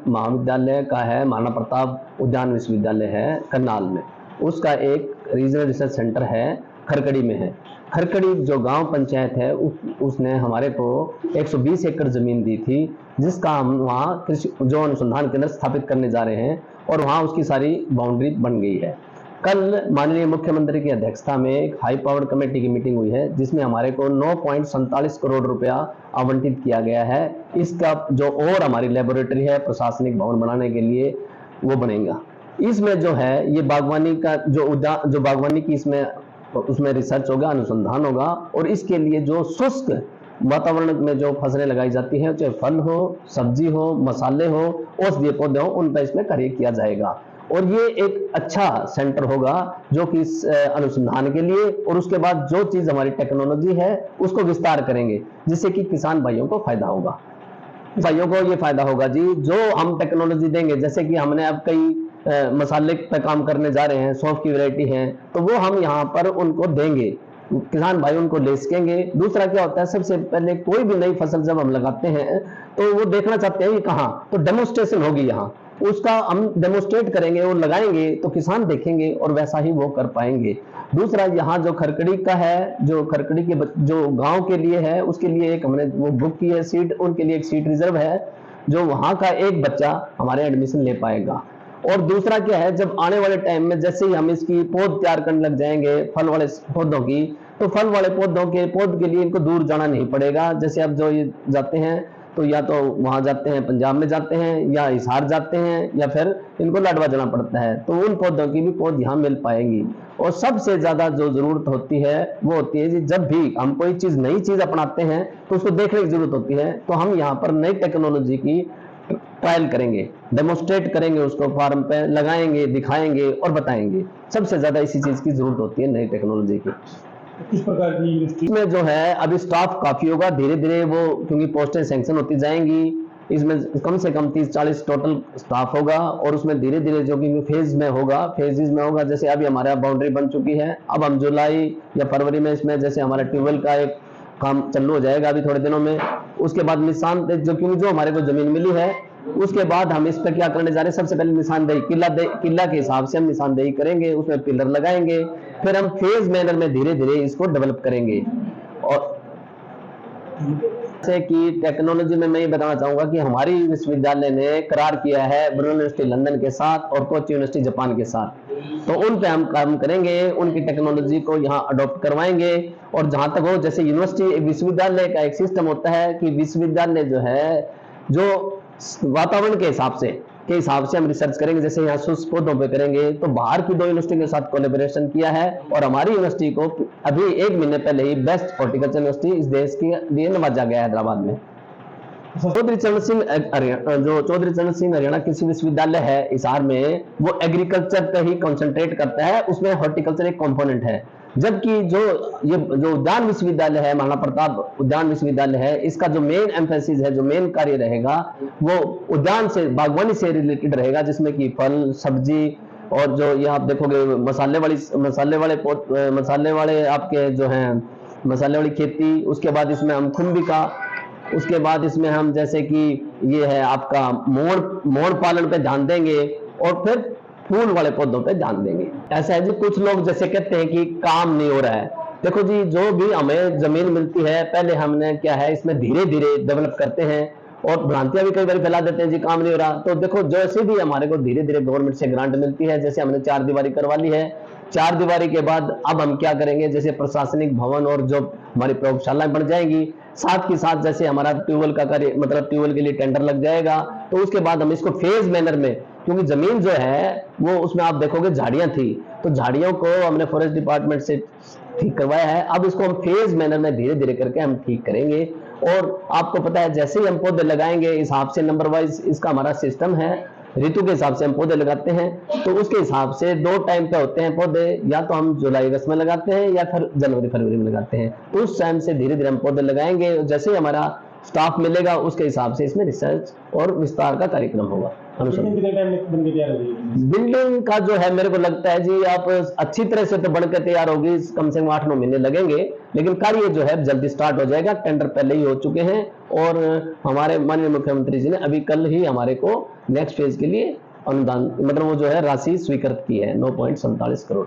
महाविद्यालय का है, महाराणा प्रताप उद्यान विश्वविद्यालय है करनाल में, उसका एक रीजनल रिसर्च सेंटर है खरकड़ी में है। खरकड़ी जो गांव पंचायत है उसने हमारे को 120 एकड़ जमीन दी थी, जिसका हम वहाँ कृषि जो अनुसंधान केंद्र स्थापित करने जा रहे हैं, और वहाँ उसकी सारी बाउंड्री बन गई है। कल माननीय मुख्यमंत्री की अध्यक्षता में एक हाई पावर्ड कमेटी की मीटिंग हुई है, जिसमें हमारे को 9.47 करोड़ रुपया आवंटित किया गया है। इसका जो और हमारी लेबोरेटरी है प्रशासनिक भवन बनाने के लिए, वो बनेगा। इसमें जो है ये बागवानी का जो बागवानी की इसमें उसमें रिसर्च होगा, अनुसंधान होगा, और इसके लिए जो शुष्क वातावरण में जो फसलें लगाई जाती हैं, चाहे फल हो, सब्जी हो, मसाले हो, औषधीय पौधे हो, उन पर इसमें कार्य किया जाएगा। और ये एक अच्छा सेंटर होगा जो कि इस अनुसंधान के लिए, और उसके बाद जो चीज हमारी टेक्नोलॉजी है उसको विस्तार करेंगे, जिससे कि किसान भाइयों को फायदा होगा। भाइयों को ये फायदा होगा जी, जो हम टेक्नोलॉजी देंगे, जैसे कि हमने अब कई मसाले पे काम करने जा रहे हैं, सौंफ की वैरायटी है, तो वो हम यहाँ पर उनको देंगे, किसान भाई उनको ले सकेंगे। दूसरा क्या होता है, सबसे पहले कोई भी नई फसल जब हम लगाते हैं तो वो देखना चाहते हैं कि कहाँ, तो डेमोन्स्ट्रेशन होगी यहाँ, उसका हम डेमोन्स्ट्रेट करेंगे और लगाएंगे तो किसान देखेंगे और वैसा ही वो कर पाएंगे। दूसरा, यहाँ जो खरकड़ी का है, जो खरकड़ी के जो गांव के लिए है, उसके लिए एक हमने वो बुक की है सीट, उनके लिए एक सीट रिजर्व है, जो वहां का एक बच्चा हमारे एडमिशन ले पाएगा। और दूसरा क्या है, जब आने वाले टाइम में जैसे ही हम इसकी पौध तैयार करने लग जाएंगे फल वाले पौधों की, तो फल वाले पौध के लिए इनको दूर जाना नहीं पड़ेगा। जैसे अब जो ये जाते हैं तो या तो वहां जाते हैं, पंजाब में जाते हैं, या हिसार जाते हैं, या फिर इनको लाडवा जाना पड़ता है, तो उन पौधों की भी पौध यहाँ मिल पाएंगी। और सबसे ज्यादा जो जरूरत होती है वो होती है, जब भी हम कोई चीज नई चीज अपनाते हैं तो उसको देखने की जरूरत होती है, तो हम यहाँ पर नई टेक्नोलॉजी की ट्रायल करेंगे, डेमोन्स्ट्रेट करेंगे, उसको फार्म पे लगाएंगे, दिखाएंगे और बताएंगे। सबसे ज्यादा इसी चीज की जरूरत होती है, नई टेक्नोलॉजी की। किस प्रकार की यूनिवर्सिटी में जो है अभी स्टाफ काफी होगा, धीरे धीरे वो, क्योंकि पोस्टें सैंक्शन होती जाएंगी, इसमें कम से कम 30-40 टोटल स्टाफ होगा, और उसमें धीरे धीरे जो कि फेजेज में होगा। जैसे अभी हमारे यहाँ बाउंड्री बन चुकी है, अब हम जुलाई या फरवरी में इसमें जैसे हमारा ट्यूबवेल का एक काम चालू हो जाएगा अभी थोड़े दिनों में। उसके बाद निशानदेही, जो हमारे को जमीन मिली है, उसके बाद हम इस पर क्या करने जा रहे हैं, सबसे पहले निशानदेही, किला के हिसाब से हम निशानदेही करेंगे, उसमें पिलर लगाएंगे, फिर हम फेज मैनर में धीरे धीरे इसको डेवलप करेंगे। और जैसे कि टेक्नोलॉजी में मैं ये बताना चाहूंगा कि हमारी विश्वविद्यालय ने करार किया है ब्रुनो यूनिवर्सिटी लंदन के साथ और कोची यूनिवर्सिटी जापान के साथ, तो उन पे हम काम करेंगे, उनकी टेक्नोलॉजी को यहाँ अडॉप्ट करवाएंगे। और जहां तक हो, जैसे यूनिवर्सिटी विश्वविद्यालय का एक सिस्टम होता है कि विश्वविद्यालय जो है, जो वातावरण के हिसाब से हम रिसर्च करेंगे। जैसे यहाँ शुष्क पौधों पे करेंगे, तो बाहर की 2 यूनिवर्सिटी के साथ कोलैबोरेशन किया है, और हमारी यूनिवर्सिटी को अभी 1 महीने पहले ही बेस्ट हॉर्टिकल्चर यूनिवर्सिटी इस देश के लिए नवाजा गया है हैदराबाद में। चौधरी चरण सिंह हरियाणा कृषि विश्वविद्यालय है हिसार में, वो एग्रीकल्चर पे ही कंसंट्रेट करता है, उसमें हॉर्टिकल्चर एक कंपोनेंट है। जबकि जो उद्यान विश्वविद्यालय है, महाराणा प्रताप उद्यान विश्वविद्यालय है, इसका जो मेन एम्फेसिस है, जो मेन कार्य रहेगा, वो उद्यान से, बागवानी से रिलेटेड रहेगा, जिसमें कि फल, सब्जी, और जो ये आप देखोगे मसाले वाले आपके जो हैं मसाले वाली खेती, उसके बाद इसमें हम खुम्बी का, उसके बाद इसमें हम जैसे कि ये है आपका मोर पालन पे ध्यान देंगे, और फिर फूल वाले पौधों पे ध्यान देंगे। ऐसा है जी, कुछ लोग जैसे कहते हैं कि काम नहीं हो रहा है। देखो जी, जो भी हमें जमीन मिलती है, पहले हमने क्या है, इसमें धीरे धीरे डेवलप करते हैं, और भ्रांतियां भी कई बार फैला देते हैं जी काम नहीं हो रहा। तो देखो, जैसे भी हमारे को धीरे धीरे गवर्नमेंट से ग्रांट मिलती है, जैसे हमने 4 दीवारी करवा ली है, 4 दीवारी के बाद अब हम क्या करेंगे, जैसे प्रशासनिक भवन और जो हमारी प्रयोगशालाएं बढ़ जाएंगी, साथ के साथ जैसे हमारा ट्यूबवेल का कार्य, मतलब ट्यूबवेल के लिए टेंडर लग जाएगा, तो उसके बाद हम इसको फेज मैनर में, क्योंकि जमीन जो है वो, उसमें आप देखोगे झाड़ियां थी, तो झाड़ियों को हमने फॉरेस्ट डिपार्टमेंट से ठीक करवाया है, अब इसको हम फेज मैनर में धीरे धीरे करके हम ठीक करेंगे। और आपको पता है, जैसे ही हम पौधे लगाएंगे, हिसाब से नंबर वाइज इसका हमारा सिस्टम है, ऋतु के हिसाब से हम पौधे लगाते हैं, तो उसके हिसाब से 2 टाइम पे होते हैं पौधे, या तो हम जुलाई अगस्त में लगाते हैं, या फिर जनवरी फरवरी में लगाते हैं। तो उस टाइम से धीरे धीरे हम पौधे लगाएंगे, जैसे ही हमारा स्टाफ मिलेगा उसके हिसाब से इसमें रिसर्च और विस्तार का कार्यक्रम होगा। अनुसार कितने टाइम में बन के तैयार हो गई? बिल्डिंग का जो है मेरे को लगता है जी आप अच्छी तरह से तो बनकर तैयार होगी, कम से कम 8-9 महीने लगेंगे, लेकिन कार्य जो है जल्दी स्टार्ट हो जाएगा। टेंडर पहले ही हो चुके हैं और हमारे माननीय मुख्यमंत्री जी ने अभी कल ही हमारे को नेक्स्ट फेज के लिए अनुदान मतलब वो जो है राशि स्वीकृत की है 9.47 करोड़।